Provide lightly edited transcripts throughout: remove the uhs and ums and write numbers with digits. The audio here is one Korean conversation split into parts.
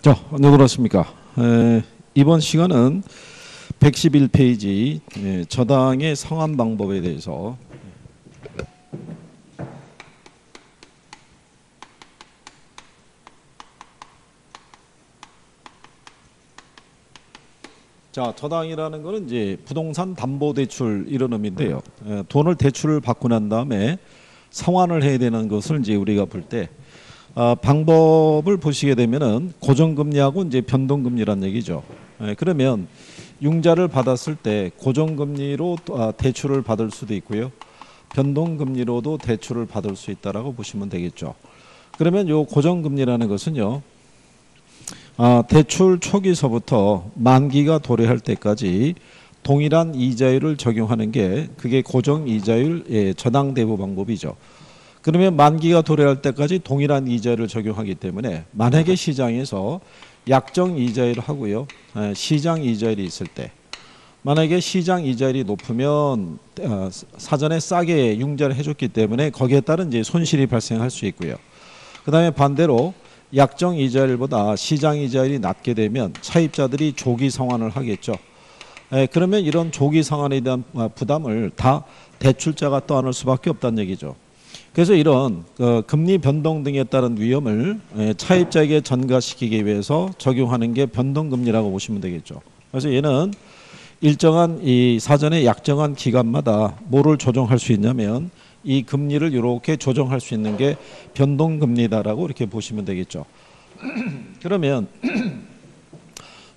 자, 안녕들 하십니까. 이번 시간은 111페이지 저당의 상환 방법에 대해서 자, 저당이라는 거는 이제 부동산 담보 대출 이런 의미인데요. 돈을 대출을 받고 난 다음에 상환을 해야 되는 것을 이제 우리가 볼 때 방법을 보시게 되면은 고정금리하고 이제 변동금리란 얘기죠. 그러면 융자를 받았을 때 고정금리로 대출을 받을 수도 있고요. 변동금리로도 대출을 받을 수 있다라고 보시면 되겠죠. 그러면 요 고정금리라는 것은요. 대출 초기서부터 만기가 도래할 때까지 동일한 이자율을 적용하는 게 그게 고정이자율 저당대부 방법이죠. 그러면 만기가 도래할 때까지 동일한 이자율을 적용하기 때문에 만약에 시장에서 약정 이자율을 하고요. 시장 이자율이 있을 때 만약에 시장 이자율이 높으면 사전에 싸게 융자를 해줬기 때문에 거기에 따른 이제 손실이 발생할 수 있고요. 그 다음에 반대로 약정 이자율보다 시장 이자율이 낮게 되면 차입자들이 조기 상환을 하겠죠. 그러면 이런 조기 상환에 대한 부담을 다 대출자가 떠안을 수밖에 없다는 얘기죠. 그래서 이런 금리 변동 등에 따른 위험을 차입자에게 전가시키기 위해서 적용하는 게 변동금리라고 보시면 되겠죠. 그래서 얘는 일정한 이 사전에 약정한 기간마다 뭐를 조정할 수 있냐면 이 금리를 이렇게 조정할 수 있는 게 변동금리다라고 이렇게 보시면 되겠죠. 그러면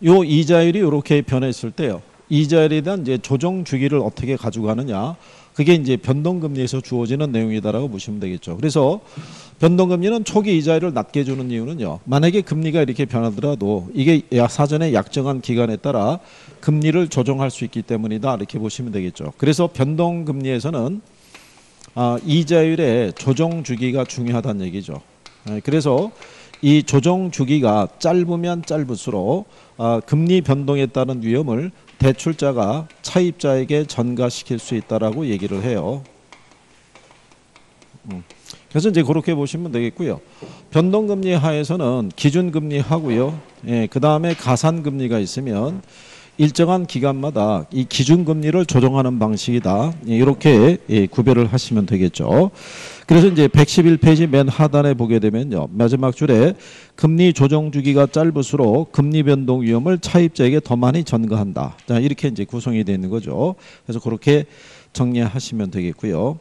요 이자율이 이렇게 변했을 때요. 이자율에 대한 이제 조정 주기를 어떻게 가져가느냐. 그게 이제 변동금리에서 주어지는 내용이다라고 보시면 되겠죠. 그래서 변동금리는 초기 이자율을 낮게 주는 이유는요. 만약에 금리가 이렇게 변하더라도 이게 사전에 약정한 기간에 따라 금리를 조정할 수 있기 때문이다. 이렇게 보시면 되겠죠. 그래서 변동금리에서는 이자율의 조정 주기가 중요하다는 얘기죠. 그래서 이 조정 주기가 짧으면 짧을수록 금리 변동에 따른 위험을 대출자가 차입자에게 전가시킬 수 있다라고 얘기를 해요. 그래서 이제 그렇게 보시면 되겠고요. 변동금리 하에서는 기준금리 하고요. 그 다음에 가산금리가 있으면 일정한 기간마다 이 기준금리를 조정하는 방식이다. 이렇게 구별을 하시면 되겠죠. 그래서 이제 111페이지 맨 하단에 보게 되면요. 마지막 줄에 금리 조정 주기가 짧을수록 금리 변동 위험을 차입자에게 더 많이 전가한다. 자, 이렇게 이제 구성이 되어 있는 거죠. 그래서 그렇게 정리하시면 되겠고요.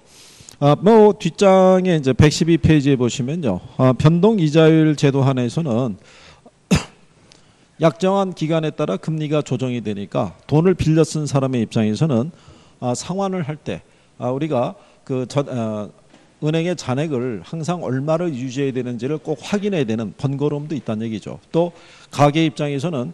뭐 뒷장에 이제 112페이지에 보시면요. 변동 이자율 제도 하나에서는 약정한 기간에 따라 금리가 조정이 되니까 돈을 빌려 쓴 사람의 입장에서는 상환을 할 때 우리가 은행의 잔액을 항상 얼마를 유지해야 되는지를 꼭 확인해야 되는 번거로움도 있다는 얘기죠. 또 가게 입장에서는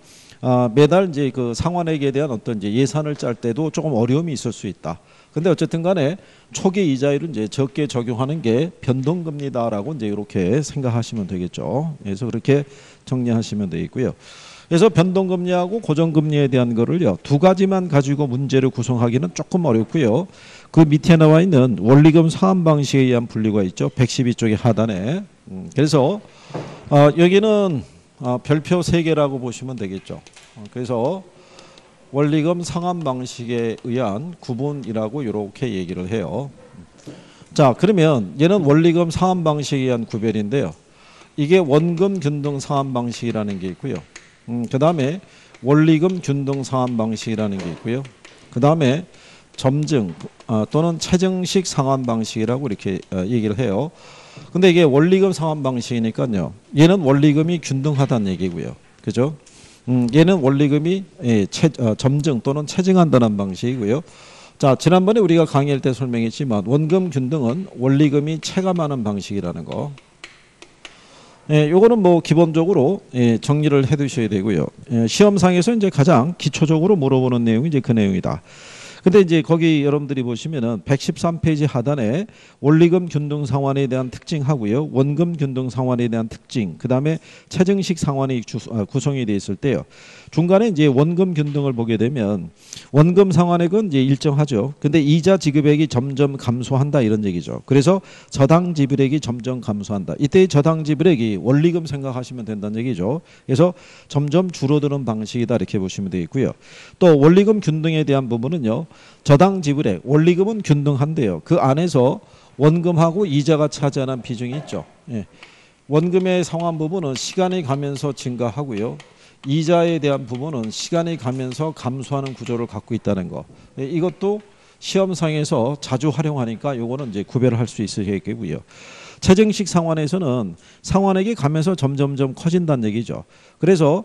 매달 이제 그 상환액에 대한 어떤 이제 예산을 짤 때도 조금 어려움이 있을 수 있다. 근데 어쨌든 간에 초기 이자율은 이제 적게 적용하는 게 변동금리다라고 이제 이렇게 생각하시면 되겠죠. 그래서 그렇게 정리하시면 되겠고요. 그래서 변동금리하고 고정금리에 대한 거를요. 두 가지만 가지고 문제를 구성하기는 조금 어렵고요. 그 밑에 나와 있는 원리금 상환 방식에 의한 분류가 있죠. 112쪽의 하단에. 그래서 여기는 별표 3개라고 보시면 되겠죠. 그래서 원리금 상환 방식에 의한 구분이라고 이렇게 얘기를 해요. 자, 그러면 얘는 원리금 상환 방식에 의한 구별인데요. 이게 원금 균등 상환 방식이라는 게 있고요. 그 다음에 원리금 균등 상환 방식이라는 게 있고요. 그 다음에 점증 또는 체증식 상환 방식이라고 이렇게 얘기를 해요. 근데 이게 원리금 상환 방식이니까요. 얘는 원리금이 균등하다는 얘기고요. 그죠? 얘는 원리금이 점증 또는 체증한다는 방식이고요. 자, 지난번에 우리가 강의할 때 설명했지만 원금 균등은 원리금이 체감하는 방식이라는 거. 요거는 뭐 기본적으로 정리를 해 두셔야 되고요. 시험상에서 이제 가장 기초적으로 물어보는 내용이 이제 그 내용이다. 근데 이제 거기 여러분들이 보시면은 113페이지 하단에 원리금 균등 상환에 대한 특징하고요. 원금 균등 상환에 대한 특징, 그다음에 차증식 상환이 구성이 되어 있을 때요. 중간에 이제 원금 균등을 보게 되면 원금 상환액은 이제 일정하죠. 근데 이자 지급액이 점점 감소한다 이런 얘기죠. 그래서 저당 지불액이 점점 감소한다. 이때 저당 지불액이 원리금 생각하시면 된다는 얘기죠. 그래서 점점 줄어드는 방식이다 이렇게 보시면 되겠고요. 또 원리금 균등에 대한 부분은요. 저당 지불액, 원리금은 균등한데요. 그 안에서 원금하고 이자가 차지하는 비중이 있죠. 예. 원금의 상환 부분은 시간이 가면서 증가하고요. 이자에 대한 부분은 시간이 가면서 감소하는 구조를 갖고 있다는 거. 예, 이것도 시험상에서 자주 활용하니까 요거는 이제 구별을 할 수 있으시겠고요. 차증식 상환에서는 상환액이 가면서 점점점 커진다는 얘기죠. 그래서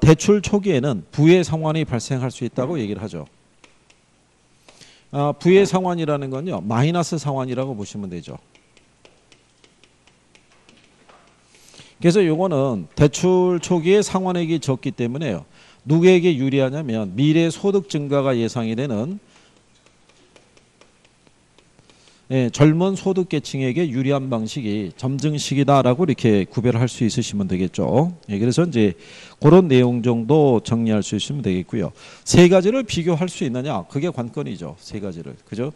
대출 초기에는 부의 상환이 발생할 수 있다고 얘기를 하죠. 부의 상환이라는 건요. 마이너스 상환이라고 보시면 되죠. 그래서 요거는 대출 초기에 상환액이 적기 때문에요. 누구에게 유리하냐면 미래 소득 증가가 예상이 되는 젊은 소득계층에게 유리한 방식이 점증식이다라고 이렇게 구별할 수 있으시면 되겠죠. 그래서 이제 그런 내용 정도 정리할 수 있으면 되겠고요. 세 가지를 비교할 수 있느냐? 그게 관건이죠. 세 가지를. 그죠?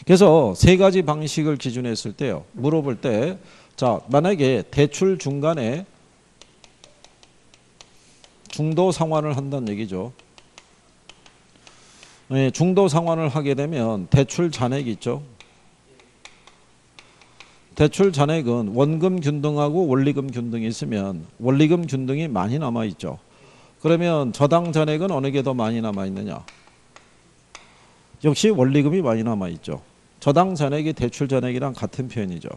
그래서 세 가지 방식을 기준했을 때요. 물어볼 때 자, 만약에 대출 중간에 중도 상환을 한다는 얘기죠. 중도 상환을 하게 되면 대출 잔액 있죠. 대출 잔액은 원금 균등하고 원리금 균등이 있으면 원리금 균등이 많이 남아있죠. 그러면 저당 잔액은 어느 게 더 많이 남아있느냐? 역시 원리금이 많이 남아있죠. 저당 잔액이 대출 잔액이랑 같은 표현이죠.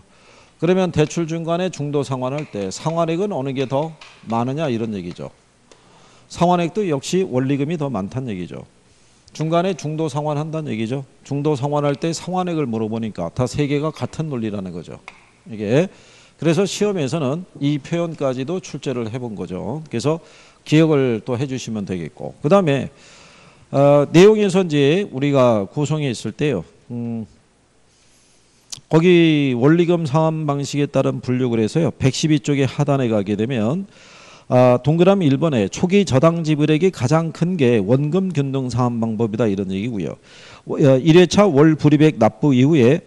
그러면 대출 중간에 중도 상환할 때 상환액은 어느 게 더 많으냐 이런 얘기죠. 상환액도 역시 원리금이 더 많다는 얘기죠. 중간에 중도 상환한다는 얘기죠. 중도 상환할 때 상환액을 물어보니까 다 세 개가 같은 논리라는 거죠. 이게 그래서 시험에서는 이 표현까지도 출제를 해본 거죠. 그래서 기억을 또 해주시면 되겠고, 그 다음에 내용에서 이제 우리가 구성해 있을 때요. 거기 원리금 상환 방식에 따른 분류를 해서요. 112쪽에 하단에 가게 되면 동그라미 1번에 초기 저당 지불액이 가장 큰 게 원금 균등 상환 방법이다 이런 얘기고요. 1회차 월 불입액 납부 이후에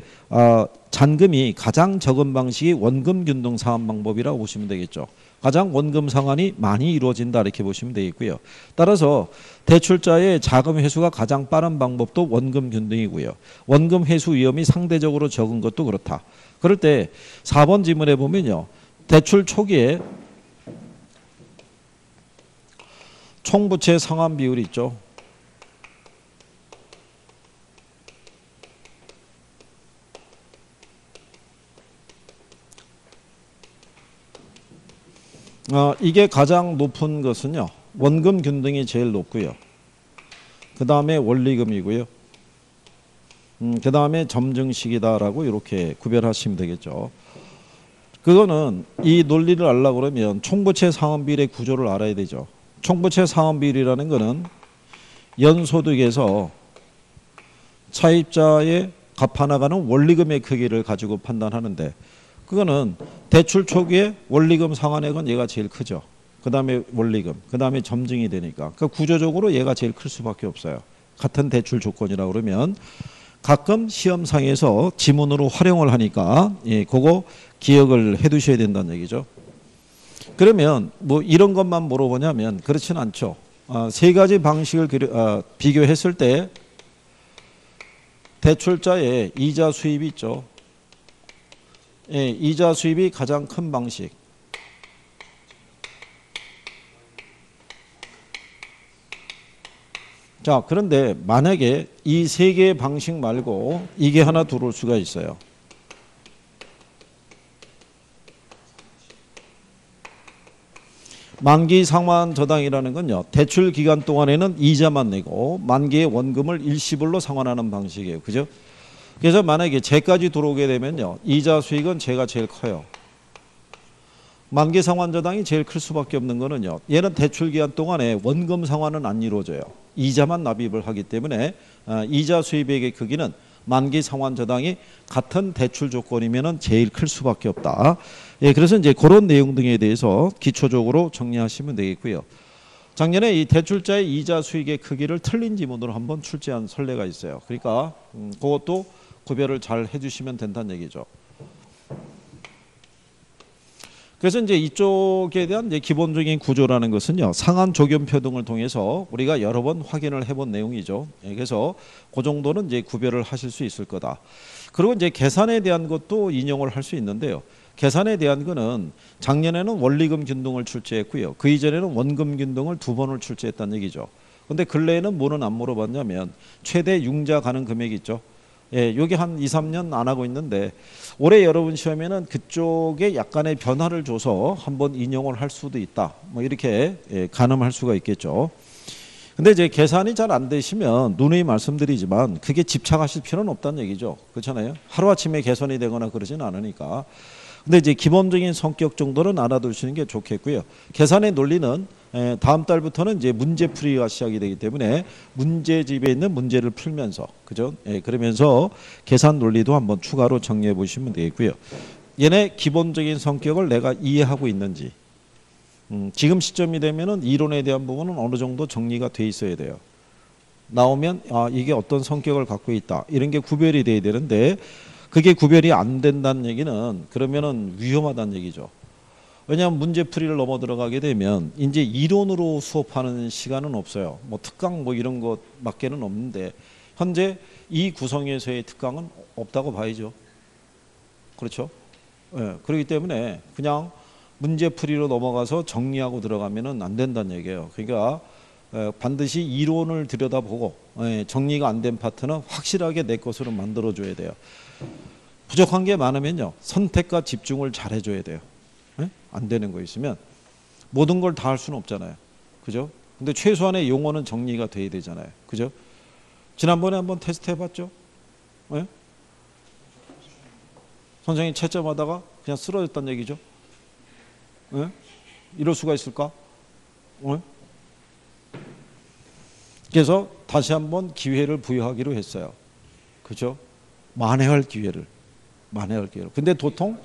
잔금이 가장 적은 방식이 원금 균등 상환 방법이라고 보시면 되겠죠. 가장 원금 상환이 많이 이루어진다 이렇게 보시면 되겠고요. 따라서 대출자의 자금 회수가 가장 빠른 방법도 원금 균등이고요. 원금 회수 위험이 상대적으로 적은 것도 그렇다. 그럴 때 4번 지문에 보면요. 대출 초기에 총부채 상환 비율이 있죠. 이게 가장 높은 것은요. 원금 균등이 제일 높고요. 그 다음에 원리금이고요. 그 다음에 점증식이다라고 이렇게 구별하시면 되겠죠. 그거는 이 논리를 알려고 그러면 총부채 상환 비율의 구조를 알아야 되죠. 총부채 상환 비율이라는 것은 연소득에서 차입자의 갚아나가는 원리금의 크기를 가지고 판단하는데, 그거는 대출 초기에 원리금 상환액은 얘가 제일 크죠. 그 다음에 원리금, 그 다음에 점증이 되니까. 그러니까 구조적으로 얘가 제일 클 수밖에 없어요. 같은 대출 조건이라고 그러면. 가끔 시험상에서 지문으로 활용을 하니까 그거 기억을 해 두셔야 된다는 얘기죠. 그러면 뭐 이런 것만 물어보냐면 그렇진 않죠. 세 가지 방식을 비교했을 때 대출자의 이자 수입이 있죠. 이자 수입이 가장 큰 방식. 자, 그런데 만약에 이 세 개의 방식 말고 이게 하나 들어올 수가 있어요. 만기 상환 저당이라는 건요. 대출 기간 동안에는 이자만 내고 만기의 원금을 일시불로 상환하는 방식이에요. 그죠? 그래서 만약에 제까지 들어오게 되면요. 이자 수익은 제가 제일 커요. 만기 상환 저당이 제일 클 수밖에 없는 거는요. 얘는 대출 기간 동안에 원금 상환은 안 이루어져요. 이자만 납입을 하기 때문에 이자 수입액의 크기는 만기 상환 저당이 같은 대출 조건이면은 제일 클 수밖에 없다. 예, 그래서 이제 그런 내용 등에 대해서 기초적으로 정리하시면 되겠고요. 작년에 이 대출자의 이자 수익의 크기를 틀린 지문으로 한번 출제한 선례가 있어요. 그러니까 그것도 구별을 잘 해주시면 된다는 얘기죠. 그래서 이제 이쪽에 대한 이제 기본적인 구조라는 것은요, 상한 조견표 등을 통해서 우리가 여러 번 확인을 해본 내용이죠. 그래서 그 정도는 이제 구별을 하실 수 있을 거다. 그리고 이제 계산에 대한 것도 인용을 할 수 있는데요. 계산에 대한 거는 작년에는 원리금 균등을 출제했고요. 그 이전에는 원금 균등을 2번을 출제했다는 얘기죠. 근데 근래에는 뭐는 안 물어봤냐면 최대 융자 가능 금액이 있죠. 예, 여기 한 2, 3년 안 하고 있는데 올해 여러분 시험에는 그쪽에 약간의 변화를 줘서 한번 인용을 할 수도 있다. 뭐 이렇게 가늠할 수가 있겠죠. 근데 이제 계산이 잘 안 되시면 누누이 말씀드리지만 그게 집착하실 필요는 없다는 얘기죠. 그렇잖아요. 하루아침에 개선이 되거나 그러지는 않으니까. 근데 이제 기본적인 성격 정도는 알아두시는 게 좋겠고요. 계산의 논리는 다음 달부터는 이제 문제풀이가 시작이 되기 때문에 문제집에 있는 문제를 풀면서, 그죠? 그러면서 계산 논리도 한번 추가로 정리해 보시면 되겠고요. 얘네 기본적인 성격을 내가 이해하고 있는지, 지금 시점이 되면은 이론에 대한 부분은 어느 정도 정리가 돼 있어야 돼요. 나오면 이게 어떤 성격을 갖고 있다, 이런 게 구별이 돼야 되는데 그게 구별이 안 된다는 얘기는 그러면은 위험하다는 얘기죠. 왜냐하면 문제풀이를 넘어 들어가게 되면 이제 이론으로 수업하는 시간은 없어요. 뭐 특강 뭐 이런 것밖에는 없는데 현재 이 구성에서의 특강은 없다고 봐야죠. 그렇죠? 예, 그렇기 때문에 그냥 문제풀이로 넘어가서 정리하고 들어가면은 안 된다는 얘기예요. 그러니까 반드시 이론을 들여다보고 정리가 안 된 파트는 확실하게 내 것으로 만들어줘야 돼요. 부족한 게 많으면요, 선택과 집중을 잘 해줘야 돼요. 안 되는 거 있으면 모든 걸 다 할 수는 없잖아요. 그죠? 근데 최소한의 용어는 정리가 돼야 되잖아요. 그죠? 지난번에 한번 테스트 해봤죠? 네? 선생님 채점하다가 그냥 쓰러졌다는 얘기죠? 네? 이럴 수가 있을까? 네? 그래서 다시 한번 기회를 부여하기로 했어요. 그죠? 만회할 기회를. 만회할 기회를. 근데 도통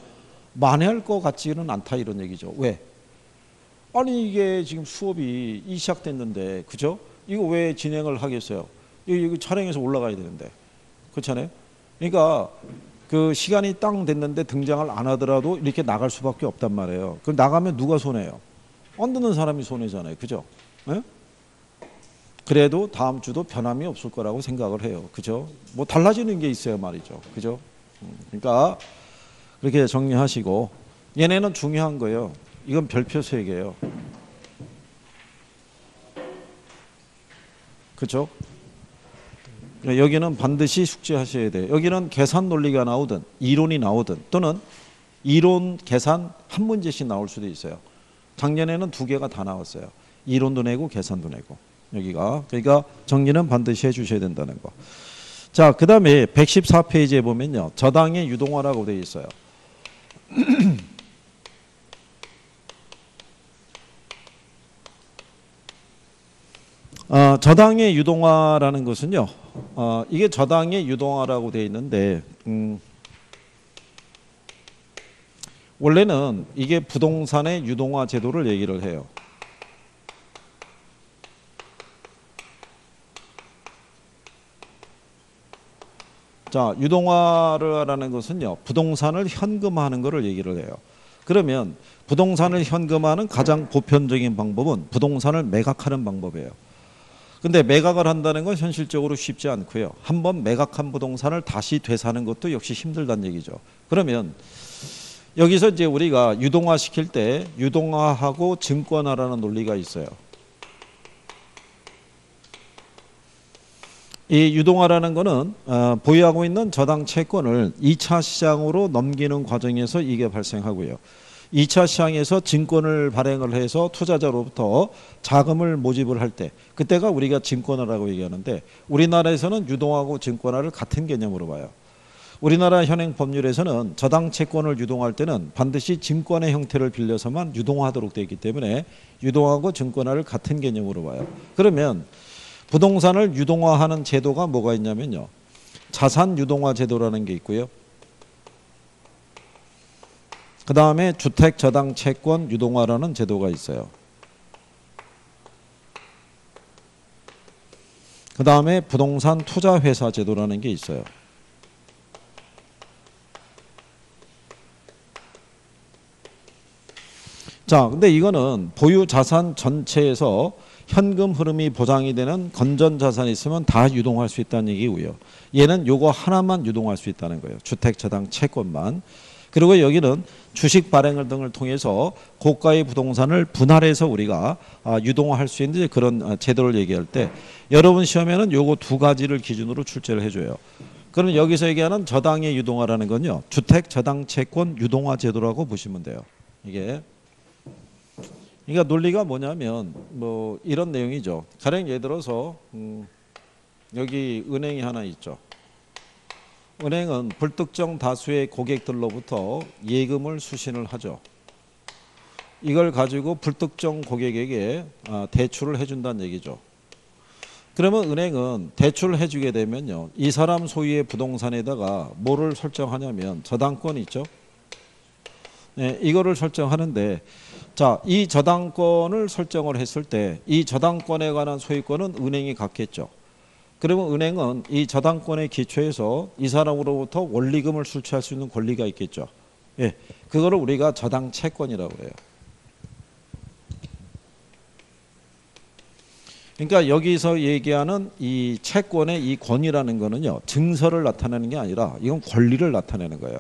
만회할 것 같지는 않다, 이런 얘기죠. 왜? 아니 이게 지금 수업이 시작됐는데, 그죠? 이거 왜 진행을 하겠어요? 이거 촬영해서 올라가야 되는데, 그렇잖아요. 그러니까 그 시간이 딱 됐는데 등장을 안 하더라도 이렇게 나갈 수밖에 없단 말이에요. 그럼 나가면 누가 손해요? 안 듣는 사람이 손해잖아요. 그죠? 네? 그래도 다음 주도 변함이 없을 거라고 생각을 해요. 그죠? 뭐 달라지는 게 있어요 말이죠. 그죠? 그러니까 그렇게 정리하시고, 얘네는 중요한 거예요. 이건 별표 3개예요. 그렇죠? 여기는 반드시 숙지하셔야 돼요. 여기는 계산 논리가 나오든 이론이 나오든 또는 이론 계산 한 문제씩 나올 수도 있어요. 작년에는 2개가 다 나왔어요. 이론도 내고 계산도 내고. 여기가, 그러니까 정리는 반드시 해주셔야 된다는 거. 자, 그 다음에 114페이지에 보면요, 저당의 유동화라고 되어 있어요. 저당의 유동화라는 것은요, 이게 저당의 유동화라고 되어 있는데 원래는 이게 부동산의 유동화 제도를 얘기를 해요. 자, 유동화라는 것은요, 부동산을 현금화하는 것을 얘기를 해요. 그러면 부동산을 현금화하는 가장 보편적인 방법은 부동산을 매각하는 방법이에요. 근데 매각을 한다는 건 현실적으로 쉽지 않고요. 한번 매각한 부동산을 다시 되사는 것도 역시 힘들다는 얘기죠. 그러면 여기서 이제 우리가 유동화 시킬 때 유동화하고 증권화라는 논리가 있어요. 이 유동화라는 거는 보유하고 있는 저당 채권을 2차 시장으로 넘기는 과정에서 이게 발생하고요. 2차 시장에서 증권을 발행을 해서 투자자로부터 자금을 모집을 할 때, 그때가 우리가 증권화라고 얘기하는데 우리나라에서는 유동화하고 증권화를 같은 개념으로 봐요. 우리나라 현행 법률에서는 저당 채권을 유동할 때는 반드시 증권의 형태를 빌려서만 유동하도록 되어 있기 때문에 유동하고 증권화를 같은 개념으로 봐요. 그러면 부동산을 유동화하는 제도가 뭐가 있냐면요. 자산 유동화 제도라는 게 있고요. 그 다음에 주택 저당 채권 유동화라는 제도가 있어요. 그 다음에 부동산 투자회사 제도라는 게 있어요. 자, 근데 이거는 보유 자산 전체에서 현금 흐름이 보장이 되는 건전 자산이 있으면 다 유동할 수 있다는 얘기고요. 얘는 요거 하나만 유동할 수 있다는 거예요. 주택 저당 채권만. 그리고 여기는 주식 발행 등을 통해서 고가의 부동산을 분할해서 우리가 유동할 수 있는 그런 제도를 얘기할 때 여러분 시험에는 요거 두 가지를 기준으로 출제를 해줘요. 그럼 여기서 얘기하는 저당의 유동화라는 건요. 주택 저당 채권 유동화 제도라고 보시면 돼요. 이게 그러니까 논리가 뭐냐면 뭐 이런 내용이죠. 가령 예를 들어서 여기 은행이 하나 있죠. 은행은 불특정 다수의 고객들로부터 예금을 수신을 하죠. 이걸 가지고 불특정 고객에게 대출을 해준다는 얘기죠. 그러면 은행은 대출을 해주게 되면요. 이 사람 소유의 부동산에다가 뭐를 설정하냐면 저당권 있죠. 네, 이거를 설정하는데 자, 이 저당권을 설정을 했을 때 이 저당권에 관한 소유권은 은행이 갖겠죠. 그러면 은행은 이 저당권의 기초에서 이 사람으로부터 원리금을 술취할 수 있는 권리가 있겠죠. 예, 그거를 우리가 저당 채권이라고 해요. 그러니까 여기서 얘기하는 이 채권의 이 권이라는 거는요. 증서를 나타내는 게 아니라 이건 권리를 나타내는 거예요.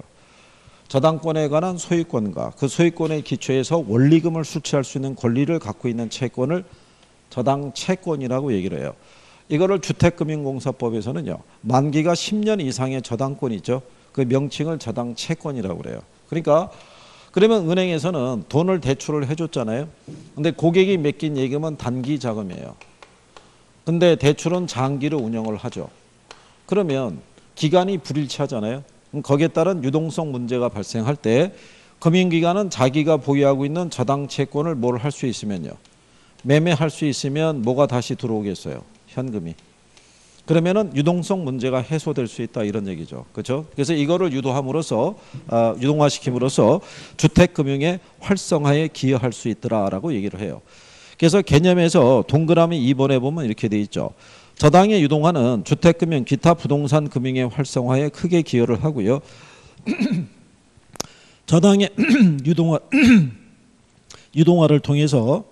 저당권에 관한 소유권과 그 소유권의 기초에서 원리금을 수취할 수 있는 권리를 갖고 있는 채권을 저당 채권이라고 얘기를 해요. 이거를 주택금융공사법에서는요. 만기가 10년 이상의 저당권이 있죠. 그 명칭을 저당 채권이라고 그래요. 그러니까 그러면 은행에서는 돈을 대출을 해줬잖아요. 근데 고객이 맡긴 예금은 단기 자금이에요. 근데 대출은 장기로 운영을 하죠. 그러면 기간이 불일치하잖아요. 거기에 따른 유동성 문제가 발생할 때 금융기관은 자기가 보유하고 있는 저당 채권을 뭘 할 수 있으면요. 매매할 수 있으면 뭐가 다시 들어오겠어요. 현금이. 그러면은 유동성 문제가 해소될 수 있다 이런 얘기죠. 그렇죠? 그래서 이거를 유도함으로써 유동화시킴으로써 주택금융의 활성화에 기여할 수 있더라라고 얘기를 해요. 그래서 개념에서 동그라미 2번에 보면 이렇게 돼 있죠. 저당의 유동화는 주택금융, 기타 부동산 금융의 활성화에 크게 기여를 하고요. 저당의 유동화를 통해서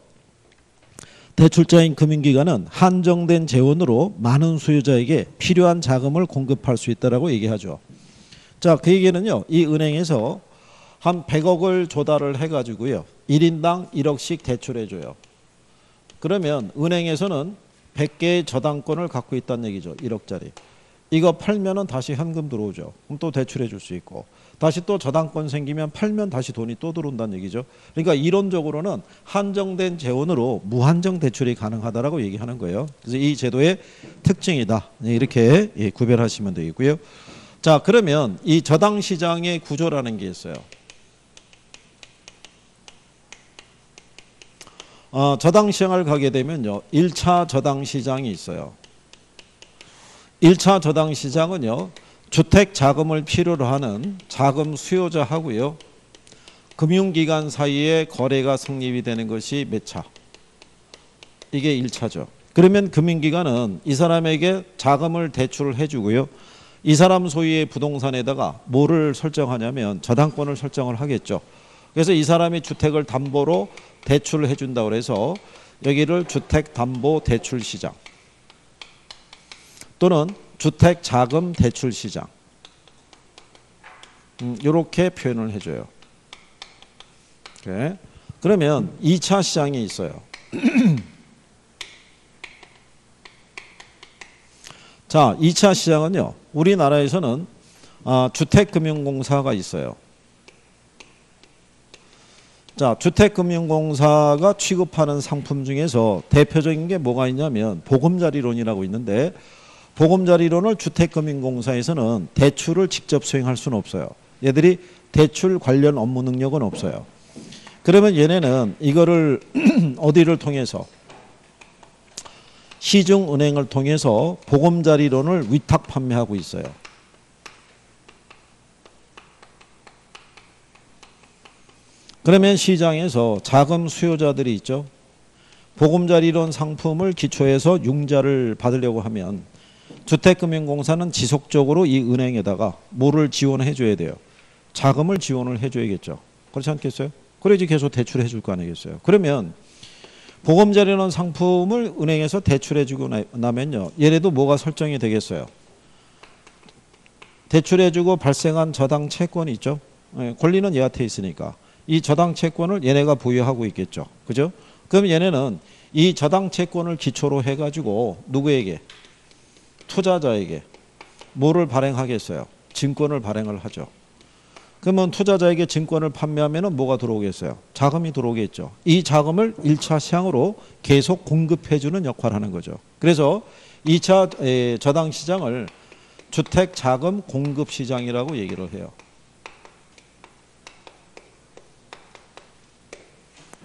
대출자인 금융기관은 한정된 재원으로 많은 수요자에게 필요한 자금을 공급할 수 있다라고 얘기하죠. 자, 그 얘기는요. 이 은행에서 한 100억을 조달을 해가지고요. 1인당 1억씩 대출해줘요. 그러면 은행에서는 100개의 저당권을 갖고 있다는 얘기죠. 1억짜리. 이거 팔면은 다시 현금 들어오죠. 그럼 또 대출해 줄 수 있고 다시 또 저당권 생기면 팔면 다시 돈이 또 들어온다는 얘기죠. 그러니까 이론적으로는 한정된 재원으로 무한정 대출이 가능하다라고 얘기하는 거예요. 그래서 이 제도의 특징이다. 이렇게 구별하시면 되겠고요. 자, 그러면 이 저당 시장의 구조라는 게 있어요. 저당 시장을 가게 되면요. 1차 저당 시장이 있어요. 1차 저당 시장은요. 주택 자금을 필요로 하는 자금 수요자하고요. 금융기관 사이에 거래가 성립이 되는 것이 몇 차? 이게 1차죠. 그러면 금융기관은 이 사람에게 자금을 대출을 해주고요. 이 사람 소유의 부동산에다가 뭐를 설정하냐면 저당권을 설정을 하겠죠. 그래서 이 사람이 주택을 담보로 대출을 해준다고 해서 여기를 주택담보대출시장 또는 주택자금대출시장 이렇게 표현을 해줘요. 오케이. 그러면 2차 시장이 있어요. 자, 2차 시장은요. 우리나라에서는 주택금융공사가 있어요. 자, 주택금융공사가 취급하는 상품 중에서 대표적인 게 뭐가 있냐면 보금자리론이라고 있는데 보금자리론을 주택금융공사에서는 대출을 직접 수행할 수는 없어요. 얘들이 대출 관련 업무 능력은 없어요. 그러면 얘네는 이거를 어디를 통해서 시중은행을 통해서 보금자리론을 위탁 판매하고 있어요. 그러면 시장에서 자금 수요자들이 있죠. 보금자리론 상품을 기초해서 융자를 받으려고 하면 주택금융공사는 지속적으로 이 은행에다가 뭐를 지원해 줘야 돼요. 자금을 지원을 해 줘야겠죠. 그렇지 않겠어요? 그래야지 계속 대출해 줄 거 아니겠어요. 그러면 보금자리론 상품을 은행에서 대출해 주고 나면요. 얘네도 뭐가 설정이 되겠어요. 대출해 주고 발생한 저당 채권이 있죠. 권리는 얘한테 있으니까. 이 저당 채권을 얘네가 보유하고 있겠죠. 그죠? 그럼 얘네는 이 저당 채권을 기초로 해가지고 누구에게? 투자자에게 뭐를 발행하겠어요? 증권을 발행을 하죠. 그러면 투자자에게 증권을 판매하면 뭐가 들어오겠어요? 자금이 들어오겠죠. 이 자금을 1차 시장으로 계속 공급해주는 역할을 하는 거죠. 그래서 2차 저당 시장을 주택자금 공급시장이라고 얘기를 해요.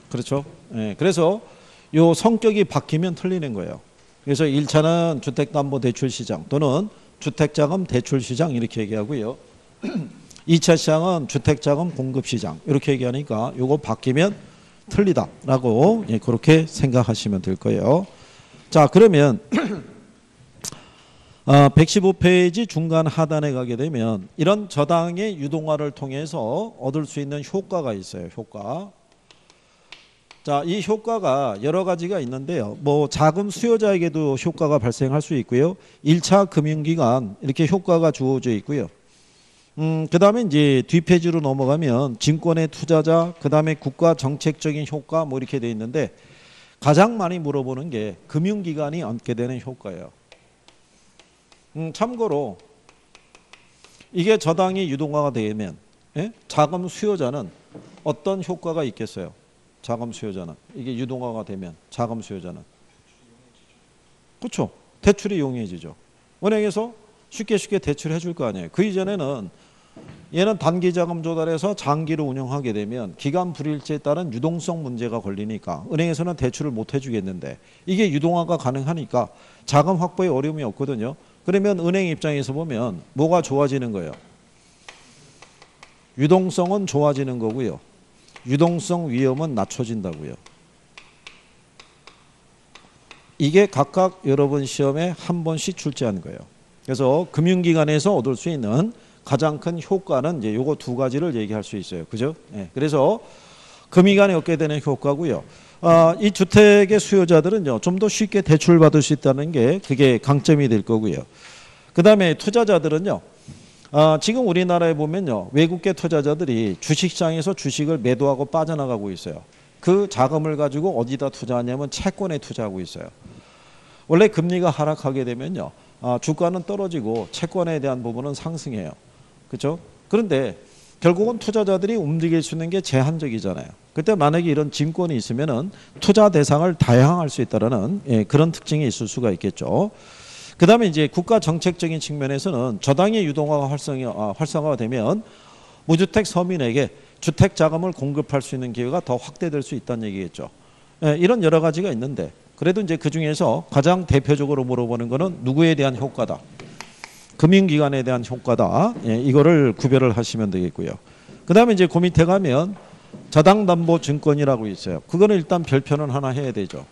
그렇죠? 그래서 요 성격이 바뀌면 틀리는 거예요. 그래서 1차는 주택담보대출시장 또는 주택자금대출시장 이렇게 얘기하고요. 2차 시장은 주택자금 공급시장 이렇게 얘기하니까 요거 바뀌면 틀리다라고 그렇게 생각하시면 될 거예요. 자, 그러면 115페이지 중간 하단에 가게 되면 이런 저당의 유동화를 통해서 얻을 수 있는 효과가 있어요. 효과. 자, 이 효과가 여러 가지가 있는데요. 뭐 자금 수요자에게도 효과가 발생할 수 있고요. 1차 금융기관 이렇게 효과가 주어져 있고요. 그 다음에 이제 뒷페이지로 넘어가면 증권의 투자자, 그 다음에 국가 정책적인 효과 뭐 이렇게 돼 있는데 가장 많이 물어보는 게 금융기관이 얻게 되는 효과예요. 참고로 이게 저당이 유동화가 되면 자금 수요자는 어떤 효과가 있겠어요? 자금 수요자는 이게 유동화가 되면 자금 수요자는 그렇죠. 대출이 용이해지죠. 은행에서 쉽게 대출해 줄 거 아니에요. 그 이전에는 얘는 단기 자금 조달해서 장기로 운영하게 되면 기간 불일치에 따른 유동성 문제가 걸리니까 은행에서는 대출을 못 해주겠는데 이게 유동화가 가능하니까 자금 확보에 어려움이 없거든요. 그러면 은행 입장에서 보면 뭐가 좋아지는 거예요? 유동성은 좋아지는 거고요. 유동성 위험은 낮춰진다고요. 이게 각각 여러분 시험에 한 번씩 출제한 거예요. 그래서 금융기관에서 얻을 수 있는 가장 큰 효과는 이제 요거 두 가지를 얘기할 수 있어요. 그죠? 그래서 금융기관이 얻게 되는 효과고요. 이 주택의 수요자들은요, 좀 더 쉽게 대출 받을 수 있다는 게 그게 강점이 될 거고요. 그 다음에 투자자들은요, 지금 우리나라에 보면요, 외국계 투자자들이 주식시장에서 주식을 매도하고 빠져나가고 있어요. 그 자금을 가지고 어디다 투자하냐면 채권에 투자하고 있어요. 원래 금리가 하락하게 되면요, 주가는 떨어지고 채권에 대한 부분은 상승해요. 그렇죠? 그런데 결국은 투자자들이 움직일 수 있는 게 제한적이잖아요. 그때 만약에 이런 증권이 있으면은 투자 대상을 다양할 수 있다라는 그런 특징이 있을 수가 있겠죠. 그 다음에 이제 국가 정책적인 측면에서는 저당의 유동화가 활성화가 되면 무주택 서민에게 주택 자금을 공급할 수 있는 기회가 더 확대될 수 있다는 얘기겠죠. 이런 여러 가지가 있는데 그래도 이제 그 중에서 가장 대표적으로 물어보는 거는 누구에 대한 효과다. 금융기관에 대한 효과다. 이거를 구별을 하시면 되겠고요. 그 다음에 이제 그 밑에 가면 저당담보증권이라고 있어요. 그거는 일단 별표는 하나 해야 되죠.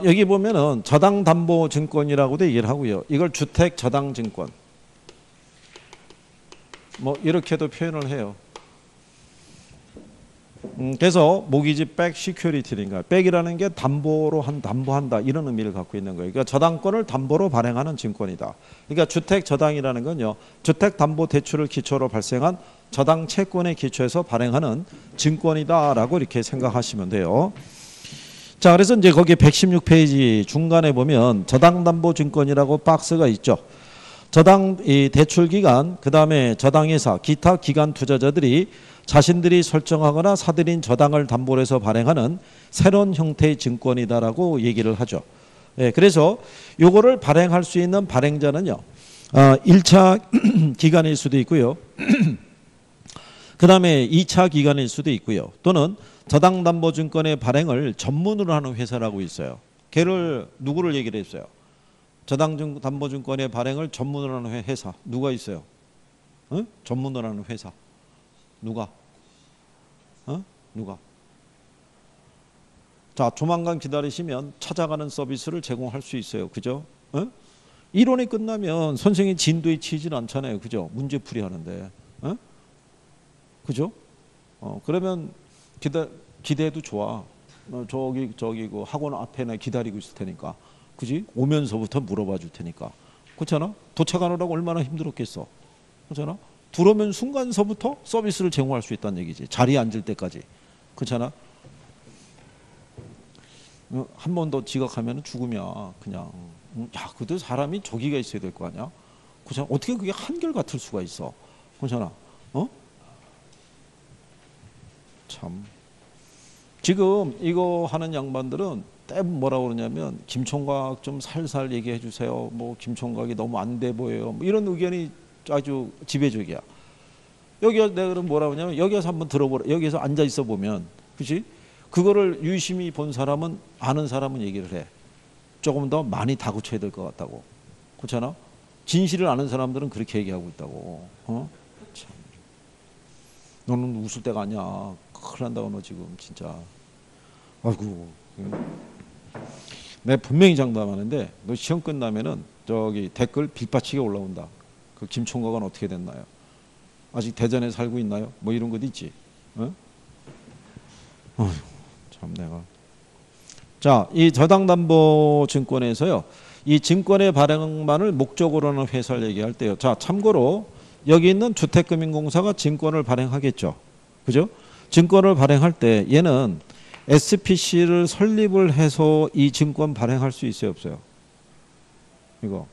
여기 보면은 저당담보증권이라고도 얘기를 하고요. 이걸 주택저당증권 뭐 이렇게도 표현을 해요. 그래서 모기지 백 시큐리티인가 백이라는 게 담보한다 이런 의미를 갖고 있는 거예요. 그러니까 저당권을 담보로 발행하는 증권이다. 그러니까 주택저당이라는 건요, 주택담보대출을 기초로 발생한 저당 채권에 기초해서 발행하는 증권이다라고 이렇게 생각하시면 돼요. 자, 그래서 이제 거기 116페이지 중간에 보면 저당담보증권이라고 박스가 있죠. 저당 이 대출 기관, 그다음에 저당 회사, 기타 기관 투자자들이 자신들이 설정하거나 사들인 저당을 담보로 해서 발행하는 새로운 형태의 증권이다라고 얘기를 하죠. 예, 그래서 요거를 발행할 수 있는 발행자는요. 1차 기관일 수도 있고요. 그다음에 2차 기관일 수도 있고요. 또는 저당담보증권의 발행을 전문으로 하는 회사라고 있어요. 걔를 누구를 얘기를 했어요? 저당담보증권의 발행을 전문으로 하는 회사 누가 있어요? 어? 전문으로 하는 회사 누가? 누가? 자, 조만간 기다리시면 찾아가는 서비스를 제공할 수 있어요. 그죠? 이론이 끝나면 선생님 진도에 치질 않잖아요. 그죠? 문제풀이 하는데. 그죠? 그러면 기대해도 좋아. 저기 그 학원 앞에나 기다리고 있을 테니까. 그지? 오면서부터 물어봐 줄 테니까. 그렇잖아? 도착하느라고 얼마나 힘들었겠어. 그렇잖아? 들어오면 순간서부터 서비스를 제공할 수 있다는 얘기지. 자리에 앉을 때까지. 그렇잖아? 한 번 더 지각하면 죽으면 그냥 야, 그래도 사람이 저기가 있어야 될 거 아니야? 그렇잖아? 어떻게 그게 한결 같을 수가 있어? 그렇잖아? 참. 지금 이거 하는 양반들은 대부분 뭐라고 그러냐면 김총각 좀 살살 얘기해 주세요. 뭐 김총각이 너무 안 돼 보여요. 뭐 이런 의견이 아주 지배적이야. 여기 내가 그럼 뭐라고 하냐면 여기서 한번 들어보라. 여기서 앉아 있어 보면, 그렇지? 그거를 유심히 본 사람은 아는 사람은 얘기를 해. 조금 더 많이 다그쳐야 될 것 같다고. 그렇잖아? 진실을 아는 사람들은 그렇게 얘기하고 있다고. 참. 너는 웃을 때가 아니야. 큰일 난다고 너 지금 진짜. 아이고. 내가 분명히 장담하는데 너 시험 끝나면은 저기 댓글 빌바치게 올라온다. 그 김총각은 어떻게 됐나요? 아직 대전에 살고 있나요? 뭐 이런 것도 있지. 참 내가. 자, 이 저당담보증권에서요. 이 증권의 발행만을 목적으로 하는 회사를 얘기할 때요. 자, 참고로 여기 있는 주택금융공사가 증권을 발행하겠죠. 그죠? 증권을 발행할 때 얘는 SPC를 설립을 해서 이 증권 발행할 수 있어요, 없어요? 이거.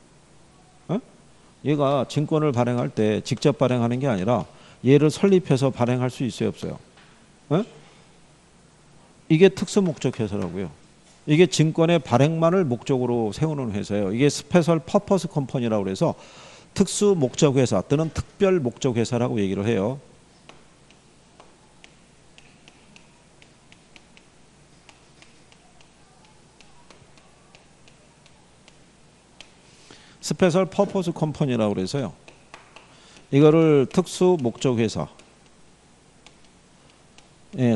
얘가 증권을 발행할 때 직접 발행하는 게 아니라 얘를 설립해서 발행할 수 있어요, 없어요? 이게 특수 목적 회사라고요. 이게 증권의 발행만을 목적으로 세우는 회사예요. 이게 스페셜 퍼포스 컴퍼니라고 해서 특수 목적 회사 또는 특별 목적 회사라고 얘기를 해요. 스페셜 퍼포스 컴퍼니라고 그래서요. 이거를 특수 목적 회사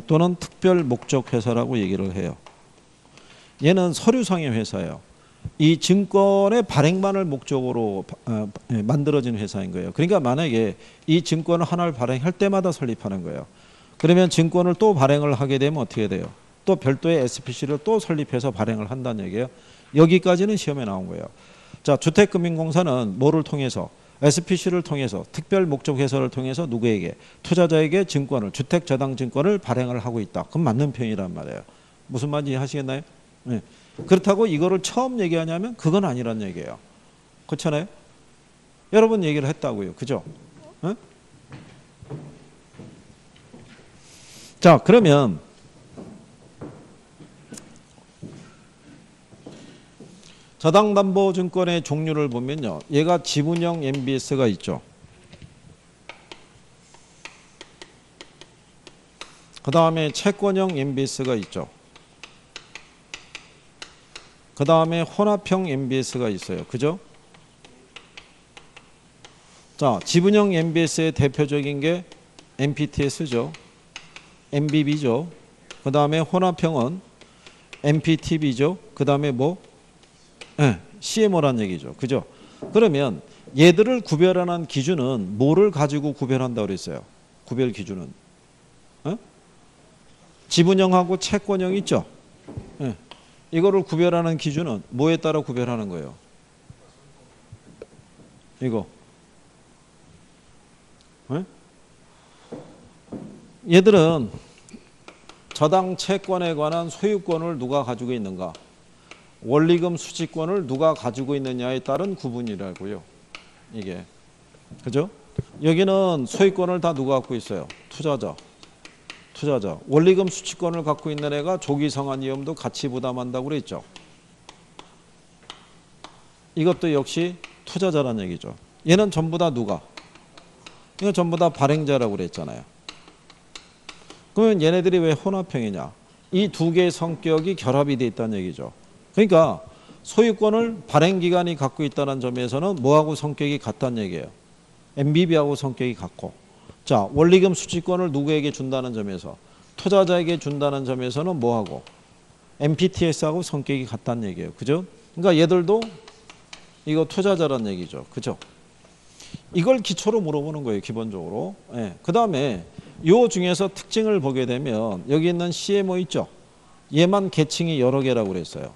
또는 특별 목적 회사라고 얘기를 해요. 얘는 서류상의 회사예요. 이 증권의 발행만을 목적으로 만들어진 회사인 거예요. 그러니까 만약에 이 증권을 하나를 발행할 때마다 설립하는 거예요. 그러면 증권을 또 발행을 하게 되면 어떻게 돼요? 또 별도의 SPC를 또 설립해서 발행을 한다는 얘기예요. 여기까지는 시험에 나온 거예요. 자, 주택금융공사는 뭐를 통해서? SPC를 통해서 특별 목적 회사를 통해서 누구에게? 투자자에게 증권을, 주택저당증권을 발행을 하고 있다. 그럼 맞는 표현이란 말이에요. 무슨 말인지 하시겠나요? 네. 그렇다고 이거를 처음 얘기하냐면 그건 아니란 얘기예요. 그렇잖아요? 여러 번 얘기를 했다고요. 그죠? 네? 자, 그러면 저당담보증권의 종류를 보면요. 얘가 지분형 MBS가 있죠. 그 다음에 채권형 MBS가 있죠. 그 다음에 혼합형 MBS가 있어요. 그죠? 자, 지분형 MBS의 대표적인 게 MPTS죠. MBB죠. 그 다음에 혼합형은 MPTB죠. 그 다음에 뭐? CMO란 얘기죠. 그죠? 그러면 얘들을 구별하는 기준은 뭐를 가지고 구별한다고 그랬어요? 구별 기준은. 지분형하고 채권형 있죠? 이거를 구별하는 기준은 뭐에 따라 구별하는 거예요? 이거. 얘들은 저당 채권에 관한 소유권을 누가 가지고 있는가? 원리금 수취권을 누가 가지고 있느냐에 따른 구분이라고요. 이게. 그죠? 여기는 소유권을 다 누가 갖고 있어요? 투자자. 투자자. 원리금 수취권을 갖고 있는 애가 조기 상환 위험도 같이 부담한다고 그랬죠. 이것도 역시 투자자란 얘기죠. 얘는 전부 다 누가? 이거 전부 다 발행자라고 그랬잖아요. 그러면 얘네들이 왜 혼합형이냐? 이 두 개의 성격이 결합이 돼 있다는 얘기죠. 그러니까 소유권을 발행기관이 갖고 있다는 점에서는 뭐하고 성격이 같다는 얘기예요. MBB하고 성격이 같고, 자 원리금 수취권을 누구에게 준다는 점에서 투자자에게 준다는 점에서는 뭐하고 MPTS하고 성격이 같다는 얘기예요. 그죠? 그러니까 얘들도 이거 투자자란 얘기죠. 그죠? 이걸 기초로 물어보는 거예요. 기본적으로. 예. 그 다음에 요 중에서 특징을 보게 되면 여기 있는 CMO 있죠? 얘만 계층이 여러 개라고 그랬어요.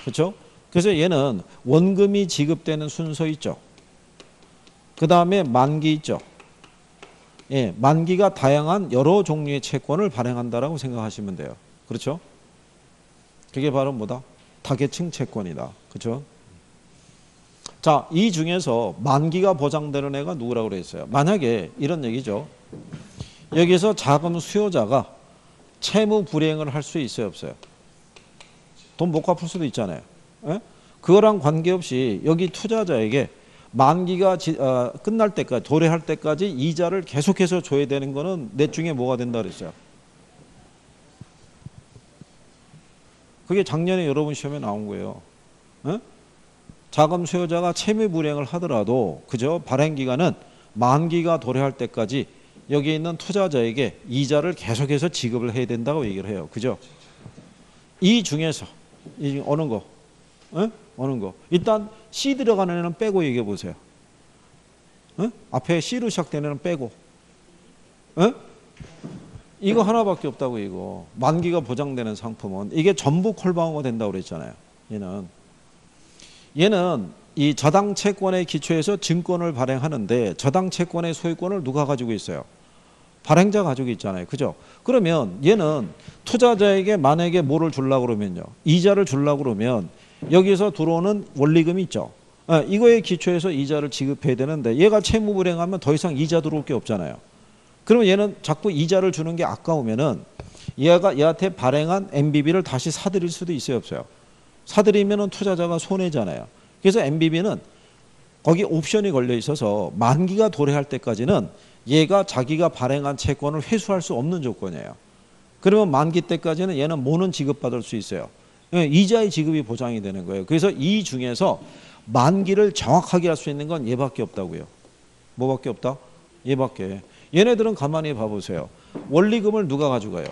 그렇죠? 그래서 얘는 원금이 지급되는 순서 있죠. 그 다음에 만기 있죠. 예, 만기가 다양한 여러 종류의 채권을 발행한다라고 생각하시면 돼요. 그렇죠? 그게 바로 뭐다? 다계층 채권이다. 그렇죠? 자, 이 중에서 만기가 보장되는 애가 누구라고 그랬어요? 만약에 이런 얘기죠. 여기서 자금 수요자가 채무 불이행을 할 수 있어요, 없어요? 돈 못 갚을 수도 있잖아요. 예? 그거랑 관계없이 여기 투자자에게 만기가 끝날 때까지, 도래할 때까지 이자를 계속해서 줘야 되는 거는 넷 중에 뭐가 된다 그랬어요? 그게 작년에 여러분 시험에 나온 거예요. 예? 자금 수요자가 채무 불이행을 하더라도 그죠? 발행 기간은 만기가 도래할 때까지 여기 있는 투자자에게 이자를 계속해서 지급을 해야 된다고 얘기를 해요. 그죠? 이 중에서 어느 거? 에? 어느 거? 일단 C 들어가는 애는 빼고 얘기해 보세요. 에? 앞에 C로 시작되는 애는 빼고. 에? 이거 하나밖에 없다고. 이거 만기가 보장되는 상품은 이게 전부 콜방어가 된다고 그랬잖아요. 얘는 이 저당 채권의 기초에서 증권을 발행하는데 저당 채권의 소유권을 누가 가지고 있어요? 발행자 가지고 있잖아요. 그죠? 그러면 얘는 투자자에게 만약에 뭐를 주려고 그러면요. 이자를 주려고 그러면 여기서 들어오는 원리금이 있죠. 이거에 기초해서 이자를 지급해야 되는데 얘가 채무 불이행하면 더 이상 이자 들어올 게 없잖아요. 그러면 얘는 자꾸 이자를 주는 게 아까우면은 얘한테 발행한 MBB를 다시 사들일 수도 있어요, 없어요? 사들이면은 투자자가 손해잖아요. 그래서 MBB는 거기 옵션이 걸려 있어서 만기가 도래할 때까지는 얘가 자기가 발행한 채권을 회수할 수 없는 조건이에요. 그러면 만기 때까지는 얘는 뭐는 지급받을 수 있어요? 이자의 지급이 보장이 되는 거예요. 그래서 이 중에서 만기를 정확하게 할 수 있는 건 얘밖에 없다고요. 뭐밖에 없다? 얘밖에. 얘네들은 가만히 봐보세요. 원리금을 누가 가져가요?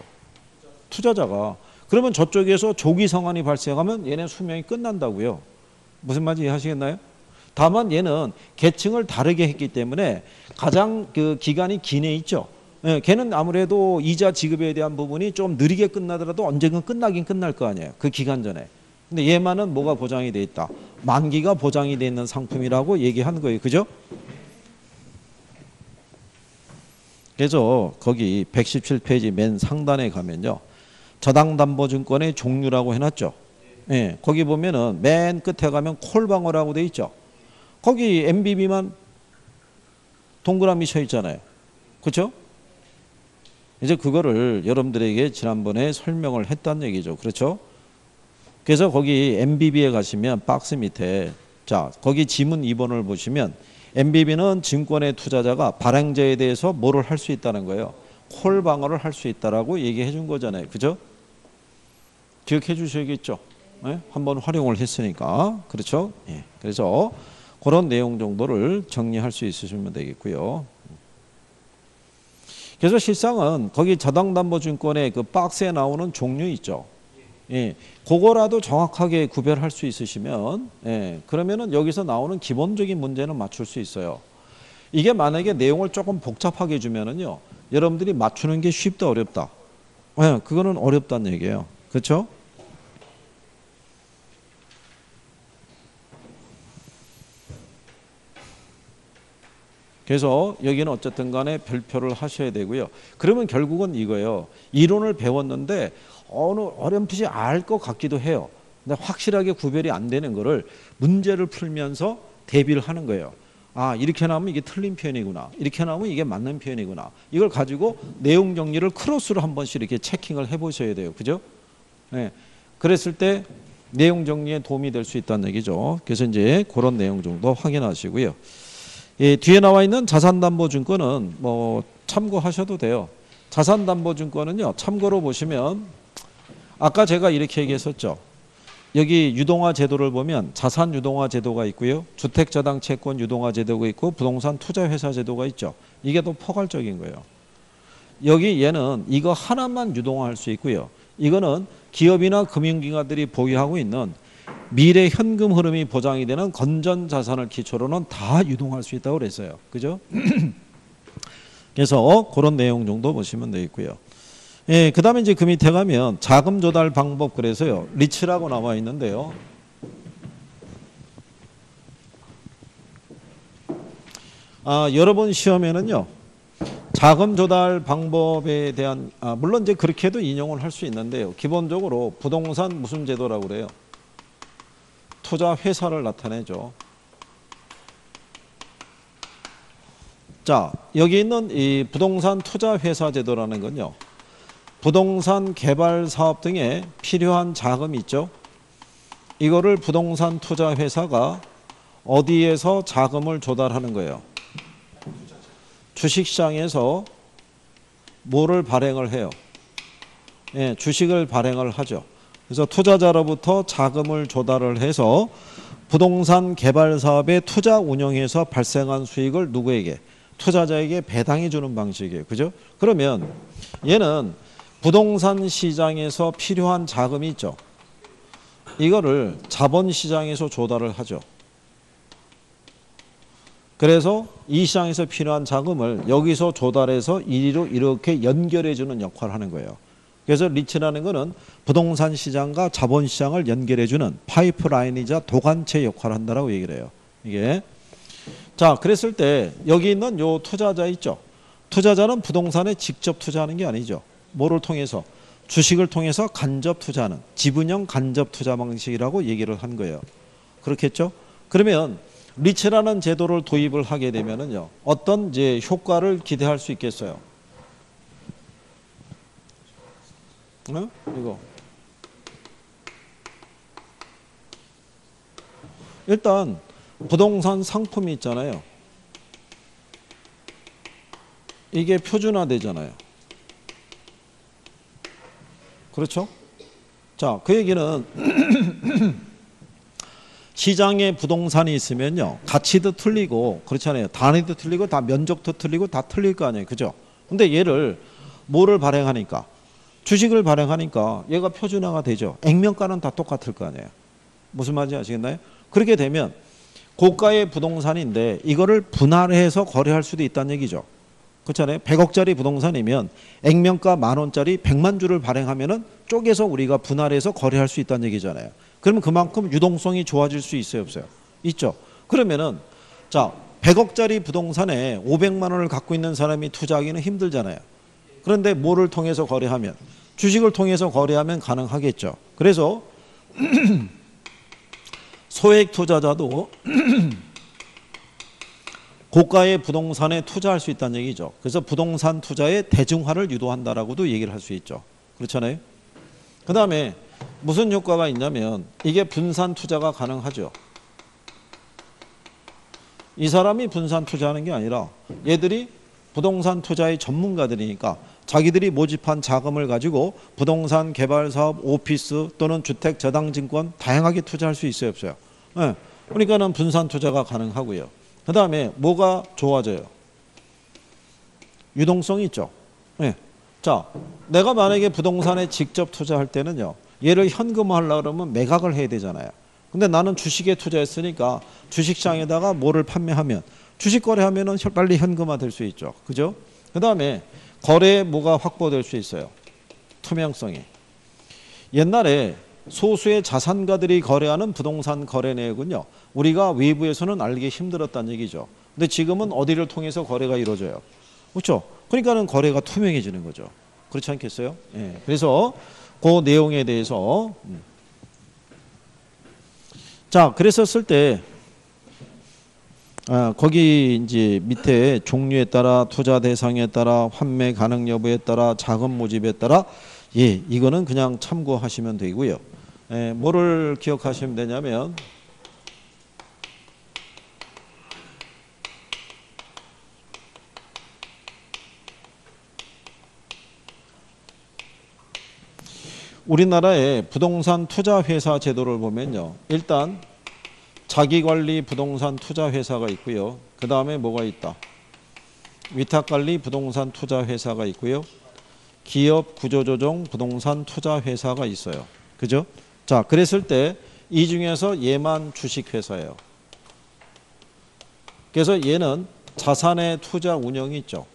투자자가. 그러면 저쪽에서 조기 상환이 발생하면 얘네 수명이 끝난다고요. 무슨 말인지 이해하시겠나요? 다만 얘는 계층을 다르게 했기 때문에 가장 그 기간이 긴 애 있죠. 예, 걔는 아무래도 이자 지급에 대한 부분이 좀 느리게 끝나더라도 언젠간 끝나긴 끝날 거 아니에요. 그 기간 전에. 근데 얘만은 뭐가 보장이 돼 있다? 만기가 보장이 돼 있는 상품이라고 얘기하는 거예요. 그죠? 그래서 거기 117페이지 맨 상단에 가면요. 저당담보증권의 종류라고 해놨죠. 예, 거기 보면은 맨 끝에 가면 콜방어라고 돼 있죠. 거기 MBB만 동그라미 쳐 있잖아요. 그렇죠? 이제 그거를 여러분들에게 지난번에 설명을 했다는 얘기죠. 그렇죠? 그래서 거기 MBB에 가시면 박스 밑에 자 거기 지문 2번을 보시면 MBB는 증권의 투자자가 발행자에 대해서 뭐를 할 수 있다는 거예요. 콜 방어를 할 수 있다라고 얘기해 준 거잖아요. 그죠? 기억해 주셔야겠죠. 네? 한번 활용을 했으니까. 그렇죠? 예. 그래서 그런 내용 정도를 정리할 수 있으시면 되겠고요. 그래서 실상은 거기 저당담보증권의 그 박스에 나오는 종류 있죠. 예. 그거라도 정확하게 구별할 수 있으시면 예. 그러면은 여기서 나오는 기본적인 문제는 맞출 수 있어요. 이게 만약에 내용을 조금 복잡하게 주면은요. 여러분들이 맞추는 게 쉽다 어렵다. 예. 그거는 어렵다는 얘기예요. 그렇죠? 그래서 여기는 어쨌든 간에 별표를 하셔야 되고요. 그러면 결국은 이거예요. 이론을 배웠는데 어렴풋이 알 것 같기도 해요. 근데 확실하게 구별이 안 되는 거를 문제를 풀면서 대비를 하는 거예요. 아, 이렇게 나오면 이게 틀린 표현이구나. 이렇게 나오면 이게 맞는 표현이구나. 이걸 가지고 내용 정리를 크로스로 한 번씩 이렇게 체킹을 해보셔야 돼요. 그죠? 네. 그랬을 때 내용 정리에 도움이 될 수 있다는 얘기죠. 그래서 이제 그런 내용 정도 확인하시고요. 예, 뒤에 나와 있는 자산담보증권은 뭐 참고하셔도 돼요. 자산담보증권은요, 참고로 보시면 아까 제가 이렇게 얘기했었죠. 여기 유동화 제도를 보면 자산 유동화 제도가 있고요. 주택저당 채권 유동화 제도가 있고 부동산 투자회사 제도가 있죠. 이게 더 포괄적인 거예요. 여기 얘는 이거 하나만 유동화할 수 있고요. 이거는 기업이나 금융기관들이 보유하고 있는 미래 현금 흐름이 보장이 되는 건전 자산을 기초로는 다 유동할 수 있다고 그랬어요. 그죠? 그래서 그런 내용 정도 보시면 되겠고요. 예, 그 다음에 이제 그 밑에 가면 자금 조달 방법 그래서요. 리츠라고 나와 있는데요. 아, 여러분 시험에는요. 자금 조달 방법에 대한 물론 이제 그렇게도 인용을 할 수 있는데요. 기본적으로 부동산 무슨 제도라고 그래요? 투자 회사를 나타내죠. 자, 여기 있는 이 부동산 투자 회사 제도라는 건요. 부동산 개발 사업 등에 필요한 자금이 있죠. 이거를 부동산 투자 회사가 어디에서 자금을 조달하는 거예요? 주식시장에서 뭐를 발행을 해요? 예, 주식을 발행을 하죠. 그래서 투자자로부터 자금을 조달을 해서 부동산 개발 사업에 투자 운영해서 발생한 수익을 누구에게? 투자자에게 배당해 주는 방식이에요. 그죠? 그러면 얘는 부동산 시장에서 필요한 자금이 있죠. 이거를 자본시장에서 조달을 하죠. 그래서 이 시장에서 필요한 자금을 여기서 조달해서 이리로 이렇게 연결해 주는 역할을 하는 거예요. 그래서 리츠라는 거는 부동산 시장과 자본시장을 연결해 주는 파이프라인이자 도관체 역할을 한다라고 얘기를 해요. 이게. 자, 그랬을 때 여기 있는 요 투자자 있죠. 투자자는 부동산에 직접 투자하는 게 아니죠. 뭐를 통해서? 주식을 통해서 간접 투자하는 지분형 간접 투자 방식이라고 얘기를 한 거예요. 그렇겠죠? 그러면 리츠라는 제도를 도입을 하게 되면은요. 어떤 이제 효과를 기대할 수 있겠어요? 이거. 일단 부동산 상품이 있잖아요. 이게 표준화되잖아요. 그렇죠? 자, 그 얘기는 시장에 부동산이 있으면요. 가치도 틀리고 그렇잖아요. 단위도 틀리고 다 면적도 틀리고 다 틀릴 거 아니에요. 그죠? 근데 얘를 뭐를 발행하니까? 주식을 발행하니까 얘가 표준화가 되죠. 액면가는 다 똑같을 거 아니에요. 무슨 말인지 아시겠나요? 그렇게 되면 고가의 부동산인데 이거를 분할해서 거래할 수도 있다는 얘기죠. 그렇잖아요. 100억짜리 부동산이면 액면가 10,000원짜리 100만 주를 발행하면은 쪼개서 우리가 분할해서 거래할 수 있다는 얘기잖아요. 그러면 그만큼 유동성이 좋아질 수 있어요, 없어요? 있죠. 그러면은 자, 100억짜리 부동산에 500만 원을 갖고 있는 사람이 투자하기는 힘들잖아요. 그런데 뭐를 통해서 거래하면? 주식을 통해서 거래하면 가능하겠죠. 그래서 소액 투자자도 고가의 부동산에 투자할 수 있다는 얘기죠. 그래서 부동산 투자의 대중화를 유도한다라고도 얘기를 할 수 있죠. 그렇잖아요. 그 다음에 무슨 효과가 있냐면 이게 분산 투자가 가능하죠. 이 사람이 분산 투자하는 게 아니라 얘들이 부동산 투자의 전문가들이니까 자기들이 모집한 자금을 가지고 부동산 개발 사업, 오피스 또는 주택 저당증권 다양하게 투자할 수 있어요, 없어요? 네. 그러니까는 분산 투자가 가능하고요. 그 다음에 뭐가 좋아져요? 유동성이 있죠. 네. 자, 내가 만약에 부동산에 직접 투자할 때는요. 얘를 현금화하려고 그러면 매각을 해야 되잖아요. 근데 나는 주식에 투자했으니까 주식시장에다가 뭐를 판매하면 주식 거래하면은 빨리 현금화 될 수 있죠. 그죠? 그 다음에 거래에 뭐가 확보될 수 있어요? 투명성이. 옛날에 소수의 자산가들이 거래하는 부동산 거래 내역은요. 우리가 외부에서는 알기 힘들었다는 얘기죠. 근데 지금은 어디를 통해서 거래가 이루어져요? 그렇죠? 그러니까는 거래가 투명해지는 거죠. 그렇지 않겠어요? 예. 그래서 그 내용에 대해서 자, 그랬었을 때 거기 이제 밑에 종류에 따라, 투자 대상에 따라, 환매 가능 여부에 따라, 자금 모집에 따라, 예, 이거는 그냥 참고하시면 되고요. 뭐를 기억하시면 되냐면 우리나라의 부동산 투자 회사 제도를 보면요. 일단 자기관리 부동산 투자 회사가 있고요. 그 다음에 뭐가 있다? 위탁관리 부동산 투자 회사가 있고요. 기업 구조조정 부동산 투자 회사가 있어요. 그죠? 자, 그랬을 때 이 중에서 얘만 주식회사예요. 그래서 얘는 자산의 투자 운영이 있죠.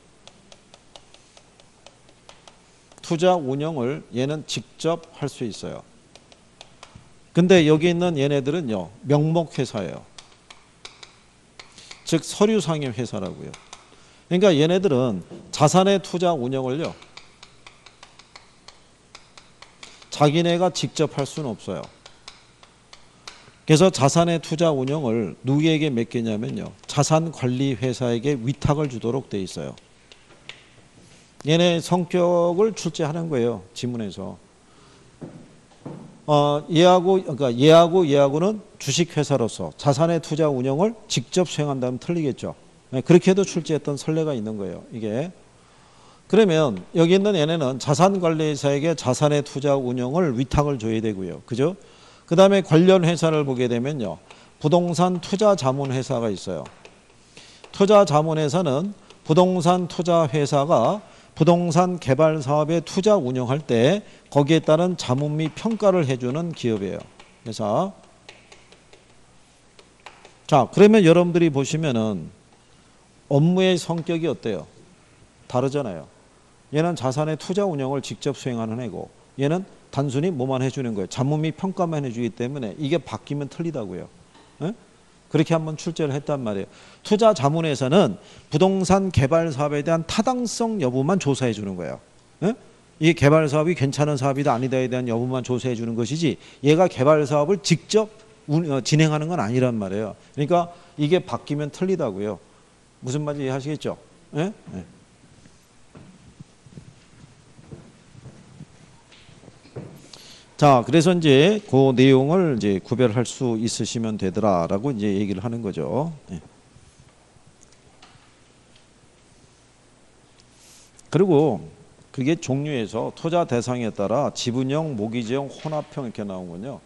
투자 운영을 얘는 직접 할 수 있어요. 근데 여기 있는 얘네들은요, 명목회사예요. 즉 서류상의 회사라고요. 그러니까 얘네들은 자산의 투자 운영을요, 자기네가 직접 할 수는 없어요. 그래서 자산의 투자 운영을 누구에게 맡기냐면요, 자산관리회사에게 위탁을 주도록 돼 있어요. 얘네 성격을 출제하는 거예요, 지문에서. 얘하고는 주식회사로서 자산의 투자 운영을 직접 수행한다면 틀리겠죠. 그렇게 해도 출제했던 선례가 있는 거예요, 이게. 그러면 여기 있는 얘네는 자산관리회사에게 자산의 투자 운영을 위탁을 줘야 되고요. 그죠? 그 다음에 관련 회사를 보게 되면요, 부동산 투자 자문회사가 있어요. 투자 자문회사는 부동산 투자 회사가 부동산 개발 사업에 투자 운영할 때 거기에 따른 자문 및 평가를 해주는 기업이에요. 회사. 자, 그러면 여러분들이 보시면은 업무의 성격이 어때요? 다르잖아요. 얘는 자산의 투자 운영을 직접 수행하는 애고, 얘는 단순히 뭐만 해주는 거예요. 자문 및 평가만 해주기 때문에 이게 바뀌면 틀리다고요. 에? 그렇게 한번 출제를 했단 말이에요. 투자 자문회사는 부동산 개발 사업에 대한 타당성 여부만 조사해 주는 거예요. 에? 이게 개발 사업이 괜찮은 사업이다 아니다에 대한 여부만 조사해 주는 것이지, 얘가 개발 사업을 직접 진행하는 건 아니란 말이에요. 그러니까 이게 바뀌면 틀리다고요. 무슨 말인지 이해하시겠죠? 에? 에. 자, 그래서 이제 그 내용을 이제 구별할 수 있으시면 되더라라고 이제 얘기를 하는 거죠. 예. 그리고 그게 종류에서 투자 대상에 따라 지분형, 모기지형, 혼합형 이렇게 나오군요.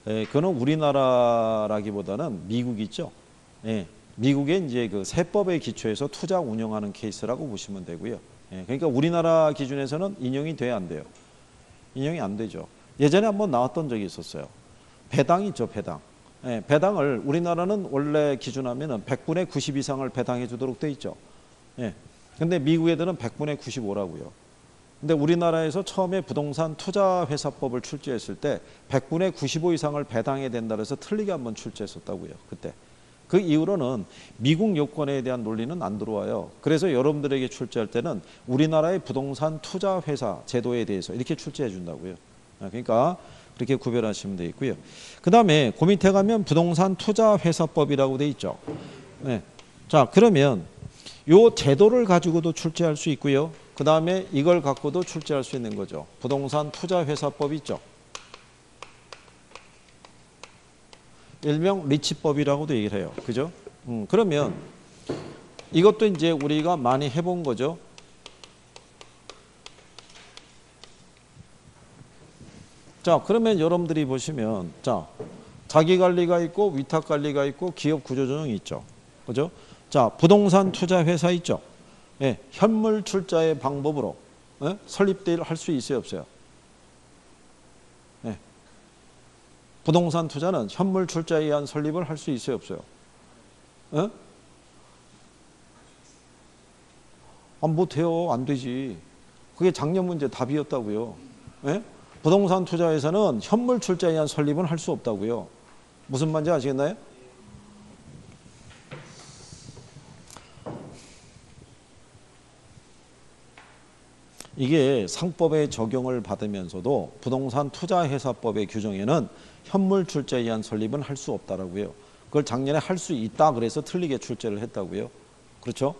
예, 그거는 우리나라라기보다는 미국 있죠. 예, 미국의 이제 그 세법에 기초해서 투자 운영하는 케이스라고 보시면 되고요. 예, 그러니까 우리나라 기준에서는 인용이 돼야 안 돼요. 인용이 안 되죠. 예전에 한번 나왔던 적이 있었어요. 배당 있죠, 배당. 예, 배당을 우리나라는 원래 기준하면은 100분의 90 이상을 배당해 주도록 돼 있죠. 예. 근데 미국 애들은 100분의 95라고요. 근데 우리나라에서 처음에 부동산 투자회사법을 출제했을 때 100분의 95 이상을 배당해야 된다 그래서 틀리게 한번 출제했었다고요, 그때. 그 이후로는 미국 요건에 대한 논리는 안 들어와요. 그래서 여러분들에게 출제할 때는 우리나라의 부동산 투자회사 제도에 대해서 이렇게 출제해 준다고요. 그러니까 그렇게 구별하시면 되겠고요. 그 다음에 그 밑에 가면 부동산 투자회사법이라고 돼 있죠. 네. 자, 그러면 요 제도를 가지고도 출제할 수 있고요. 그 다음에 이걸 갖고도 출제할 수 있는 거죠. 부동산 투자회사법 있죠. 일명 리치법이라고도 얘기를 해요. 그죠? 그러면 이것도 이제 우리가 많이 해본 거죠. 자, 그러면 여러분들이 보시면, 자, 자기관리가 있고 위탁관리가 있고 기업 구조조정이 있죠. 그죠? 자, 부동산 투자회사 있죠. 예, 현물 출자의 방법으로 설립할 수 있어요, 없어요? 예. 부동산 투자는 현물 출자에 의한 설립을 할 수 있어요, 없어요? 예? 못해요. 안 되지. 그게 작년 문제 답이었다고요. 예? 부동산 투자회사는 현물 출자에 의한 설립은 할 수 없다고요. 무슨 말인지 아시겠나요? 이게 상법의 적용을 받으면서도 부동산 투자회사법의 규정에는 현물 출자에 의한 설립은 할 수 없다라고요. 그걸 작년에 할 수 있다 그래서 틀리게 출제를 했다고요. 그렇죠?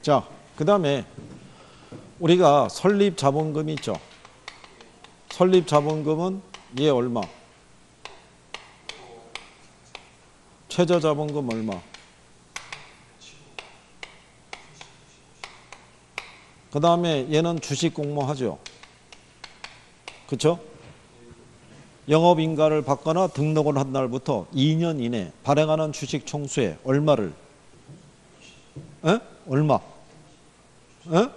자, 그 다음에 우리가 설립자본금이 있죠. 설립자본금은 얘 얼마? 최저자본금 얼마? 그 다음에 얘는 주식 공모하죠. 그렇죠? 영업인가를 받거나 등록을 한 날부터 2년 이내 발행하는 주식 총수에 얼마를? 에? 얼마? 에?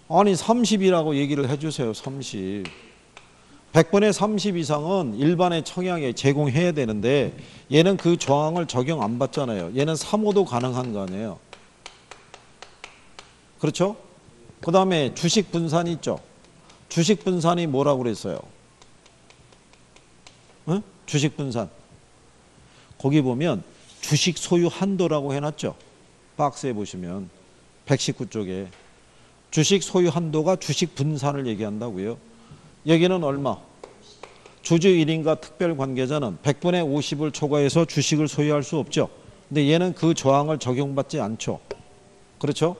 아니 30이라고 얘기를 해주세요. 30. 100분의 30 이상은 일반의 청약에 제공해야 되는데 얘는 그 조항을 적용 안 받잖아요. 얘는 3호도 가능한 거 아니에요. 그렇죠? 그 다음에 주식 분산이 있죠. 주식 분산이 뭐라고 그랬어요? 응? 주식 분산. 거기 보면 주식 소유 한도라고 해놨죠. 박스에 보시면 119쪽에 주식 소유 한도가 주식 분산을 얘기한다고요. 여기는 얼마? 주주 1인과 특별 관계자는 100분의 50을 초과해서 주식을 소유할 수 없죠. 근데 얘는 그 조항을 적용받지 않죠. 그렇죠?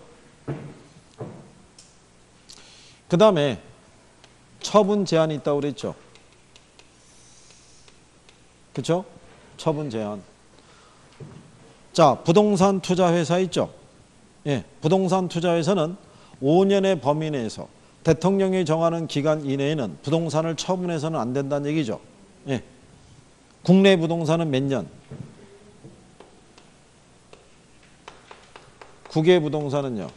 그 다음에 처분 제한이 있다고 그랬죠. 그렇죠? 처분 제한. 자, 부동산 투자회사 있죠. 예, 부동산 투자회사는 5년의 범위 내에서 대통령이 정하는 기간 이내에는 부동산을 처분해서는 안 된다는 얘기죠. 예. 국내 부동산은 몇 년? 국외 부동산은요?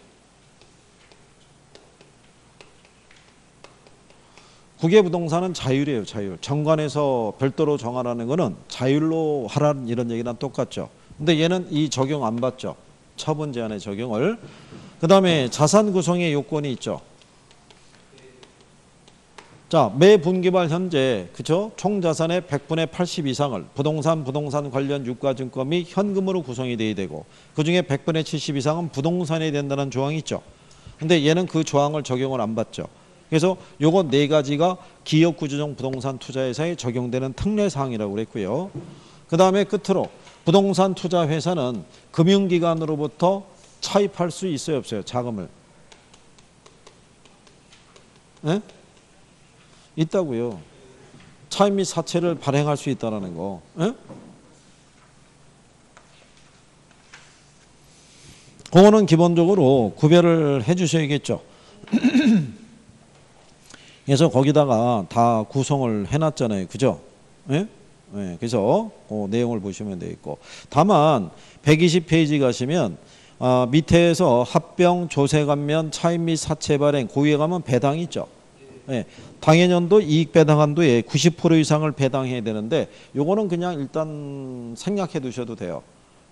국외 부동산은 자율이에요. 자율. 정관에서 별도로 정하라는 거는 자율로 하라는 이런 얘기랑 똑같죠. 근데 얘는 이 적용 안 받죠. 처분 제한의 적용을. 그 다음에 자산 구성의 요건이 있죠. 자, 매 분기말 현재 그쵸? 총 자산의 100분의 80 이상을 부동산 관련 유가증권 및 현금으로 구성이 돼야 되고 그중에 100분의 70 이상은 부동산이 된다는 조항이 있죠. 근데 얘는 그 조항을 적용을 안 받죠. 그래서 요거 네 가지가 기업구조적 부동산 투자회사에 적용되는 특례사항이라고 그랬고요. 그 다음에 끝으로 부동산 투자회사는 금융기관으로부터 차입할 수 있어요, 없어요? 자금을. 네? 있다고요. 차입 및 사채를 발행할 수 있다는 거. 네? 그거는 기본적으로 구별을 해 주셔야겠죠. 그래서 거기다가 다 구성을 해놨잖아요. 그죠? 예? 예, 그래서 그 내용을 보시면 되겠고. 다만 120페이지 가시면 밑에서 합병, 조세감면, 차입 및 사채 발행, 고유에 가면 배당이 있죠. 예, 당해년도 이익 배당한도의 90% 이상을 배당해야 되는데 요거는 그냥 일단 생략해 두셔도 돼요.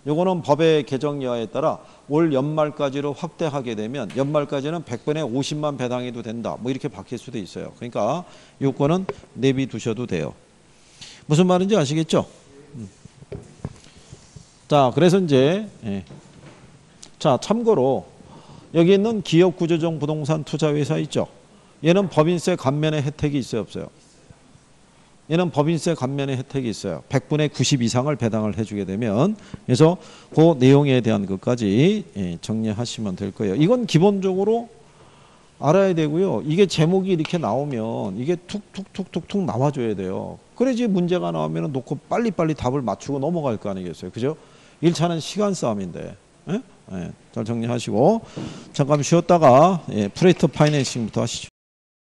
요거는 법의 개정 여하에 따라 올 연말까지로 확대하게 되면 연말까지는 100분의 50만 배당해도 된다. 뭐 이렇게 바뀔 수도 있어요. 그러니까 요거는 내비 두셔도 돼요. 무슨 말인지 아시겠죠? 자, 그래서 이제 자, 참고로 여기 있는 기업구조적 부동산 투자회사 있죠. 얘는 법인세 감면의 혜택이 있어요, 없어요? 얘는 법인세 감면의 혜택이 있어요. 100분의 90 이상을 배당을 해주게 되면. 그래서 그 내용에 대한 것까지 정리하시면 될 거예요. 이건 기본적으로 알아야 되고요. 이게 제목이 이렇게 나오면 이게 툭툭툭툭툭 나와줘야 돼요. 그래야지 문제가 나오면 놓고 빨리빨리 답을 맞추고 넘어갈 거 아니겠어요. 그죠? 1차는 시간 싸움인데. 잘 정리하시고 잠깐 쉬었다가 프레이트 파이낸싱부터 하시죠.